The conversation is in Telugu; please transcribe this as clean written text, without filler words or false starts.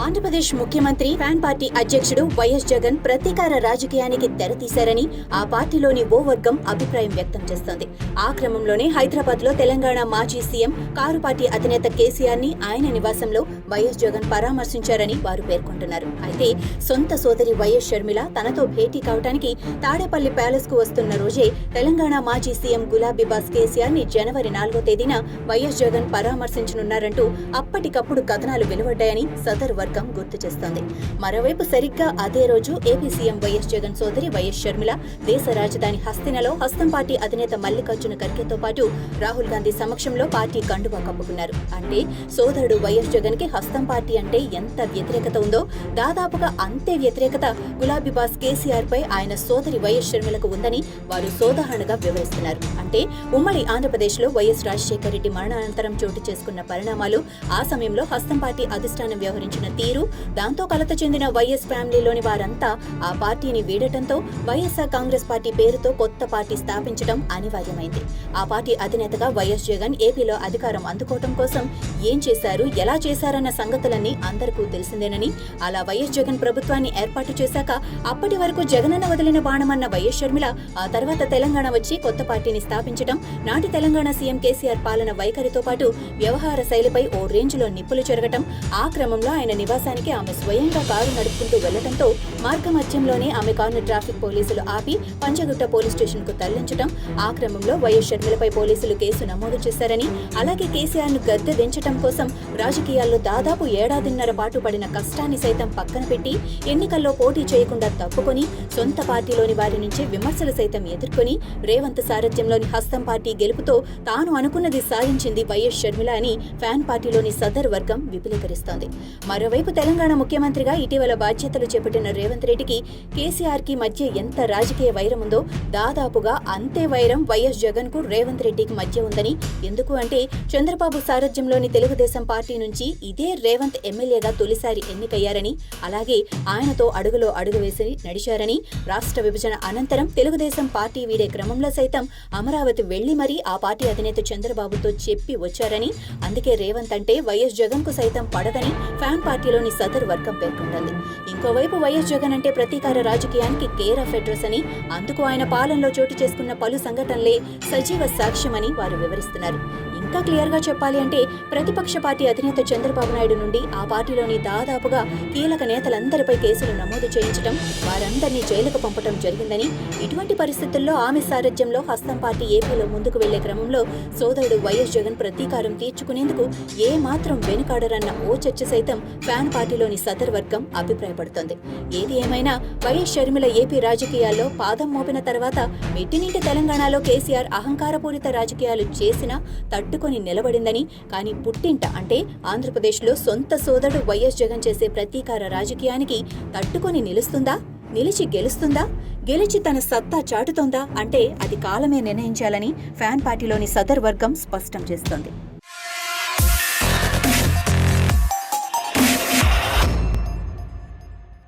ఆంధ్రప్రదేశ్ ముఖ్యమంత్రి ఫ్యాన్ పార్టీ అధ్యక్షుడు వైఎస్ జగన్ ప్రతీకార రాజకీయానికి తెరతీశారని ఆ పార్టీలోని ఓ వర్గం అభిప్రాయం వ్యక్తం చేస్తోంది. ఆ క్రమంలోనే హైదరాబాద్ లో తెలంగాణ మాజీ సీఎం కారు పార్టీ అధినేత కేసీఆర్ ని ఆయన నివాసంలో వైఎస్ జగన్ పరామర్శించారని వారు పేర్కొంటున్నారు. అయితే సొంత సోదరి వైఎస్ షర్మిల తనతో భేటీ కావడానికి తాడేపల్లి ప్యాలెస్ కు వస్తున్న రోజే తెలంగాణ మాజీ సీఎం గులాబీబాస్ కేసీఆర్ ని జనవరి 4వ తేదీన వైఎస్ జగన్ పరామర్శించనున్నారంటూ అప్పటికప్పుడు కథనాలు వెలువడ్డాయని సదరు వర్గం గుర్తు చేస్తోంది. మరోవైపు సరిగ్గా అదే రోజు ఏపీ సీఎం వైఎస్ జగన్ సోదరి వైఎస్ షర్మిల దేశ రాజధాని హస్తినలో హస్తం పార్టీ అధినేత మల్లికార్జున ఖర్గేతో పాటు రాహుల్ గాంధీ సమక్షంలో పార్టీ కండువా కప్పుకున్నారు. అంటే సోదరుడు వైఎస్ జగన్ కి హస్తం పార్టీ అంటే ఎంత వ్యతిరేకత ఉందో దాదాపుగా అంతే వ్యతిరేకత గులాబీబాస్ కేసీఆర్ పై ఆయన సోదరి వైఎస్ షర్మిలకు ఉందని వారు సోదాహరణగా వివరిస్తున్నారు. అంటే ఉమ్మడి ఆంధ్రప్రదేశ్ లో వైఎస్ రాజశేఖర రెడ్డి మరణానంతరం చోటు చేసుకున్న పరిణామాలు, ఆ సమయంలో హస్తం పార్టీ అధిష్టానం వ్యవహరించిన తీరు, దాంతో కలత చెందిన వైఎస్ ఫ్యామిలీలోని వారంతా ఆ పార్టీని వీడటంతో వైఎస్ఆర్ కాంగ్రెస్ పార్టీ పేరుతో కొత్త పార్టీ స్థాపించడం అనివార్యమైంది. ఆ పార్టీ అధినేతగా వైఎస్ జగన్ ఏపీలో అధికారం అందుకోవటం కోసం ఏం చేశారు, ఎలా చేశారన్న సంగతులన్నీ అందరికీ తెలిసిందేనని, అలా వైఎస్ జగన్ ప్రభుత్వాన్ని ఏర్పాటు చేశాక అప్పటి వరకు జగనన్న వదిలిన బాణమన్న వైఎస్ షర్మిల ఆ తర్వాత తెలంగాణ వచ్చి కొత్త పార్టీని స్థాపించడం, నాటి తెలంగాణ సీఎం కేసీఆర్ పాలన వైఖరితో పాటు వ్యవహార శైలిపై ఓ రేంజ్లో నిప్పులు చెరగటం, ఆ క్రమంలో ఆయన నివాసానికి ఆమె స్వయంగా కారు నడుపుకుంటూ వెళ్లడంతో మార్గమధ్యంలోనే ఆమె కారును ట్రాఫిక్ పోలీసులు ఆపి పంచగుట్ట పోలీస్ స్టేషన్ కు తరలించడం, ఆ క్రమంలో వైఎస్ షర్మిలపై పోలీసులు కేసు నమోదు చేశారని, అలాగే కేసీఆర్ ను గద్దె దించడం కోసం రాజకీయాల్లో దాదాపు ఏడాదిన్నర పాటు పడిన కష్టాన్ని సైతం పక్కన పెట్టి ఎన్నికల్లో పోటీ చేయకుండా తప్పుకొని సొంత పార్టీలోని వారి నుంచి విమర్శలు సైతం ఎదుర్కొని రేవంత్ సారథ్యంలోని హస్తం పార్టీ గెలుపుతో తాను అనుకున్నది సాధించింది వైఎస్ షర్మిల అని ఫ్యాన్ పార్టీలోని సదర్ వర్గం విపులీకరిస్తోంది. మరోవైపు తెలంగాణ ముఖ్యమంత్రిగా ఇటీవల బాధ్యతలు చేపట్టిన రేవంత్ రెడ్డికి కేసీఆర్ కి మధ్య ఎంత రాజకీయ వైరం ఉందో దాదాపుగా అంతే వైరం వైఎస్ జగన్ కు రేవంత్ రెడ్డికి మధ్య ఉందని, ఎందుకు అంటే చంద్రబాబు సారథ్యంలోని తెలుగుదేశం పార్టీ నుంచి ఇదే రేవంత్ ఎమ్మెల్యేగా తొలిసారి ఎన్నికయ్యారని, అలాగే ఆయనతో అడుగులో అడుగు వేసి నడిచారని, రాష్ట్ర విభజన అనంతరం తెలుగుదేశం పార్టీ వీడే క్రమంలో సైతం అమరావతి వెళ్లి మరీ ఆ పార్టీ అధినేత చంద్రబాబుతో చెప్పి వచ్చారని, అందుకే రేవంత్ అంటే వైఎస్ జగన్ కు సైతం పడదని ఫ్యాన్ పార్టీలోని సదరు వర్గం పేర్కొంటోంది. ఇంకోవైపు వైఎస్ జగన్ అంటే ప్రతీకార రాజకీయానికి కేర్ ఆఫ్ అడ్రస్ అని, అందుకు ఆయన పాలనలో చోటు చేసుకున్న పలు సంఘటనలే సజీవ సాక్ష్యమని వారు వివరిస్తున్నారు. ఇంకా క్లియర్ గా చెప్పాలి అంటే ప్రతిపక్ష పార్టీ అధినేత చంద్రబాబు నాయుడు నుండి ఆ పార్టీలోని దాదాపుగా కీలక నేతలందరిపై కేసులు నమోదు చేయించడం, వారందరినీ జైలుకు పంపడం జరిగిందని, ఇటువంటి పరిస్థితుల్లో ఆమె సారథ్యంలో హస్తం పార్టీ ఏపీలో ముందుకు వెళ్లే క్రమంలో సోదరుడు వైఎస్ జగన్ ప్రతీకారం తీర్చుకునేందుకు ఏ మాత్రం వెనుకాడరన్న ఓ చర్చ సైతం ఫ్యాన్ పార్టీలోని సదర్ వర్గం అభిప్రాయపడుతోంది. ఏది ఏమైనా వైఎస్ షర్మిల ఏపీ రాజకీయాల్లో పాదం మోపిన తర్వాత మెట్టినింటి తెలంగాణలో కేసీఆర్ అహంకారపూరిత రాజకీయాలు చేసినా తట్టుకొని నిలబడిందని, కానీ పుట్టింట అంటే ఆంధ్రప్రదేశ్లో సొంత సోదరుడు వైఎస్ జగన్ చేసే ప్రతీకార రాజకీయానికి తట్టుకొని నిలుస్తుందా, నిలిచి గెలుస్తుందా, గెలిచి తన సత్తా చాటుతోందా అంటే అది కాలమే నిర్ణయించాలని ఫ్యాన్ పార్టీలోని సదర్ వర్గం స్పష్టం చేస్తోంది.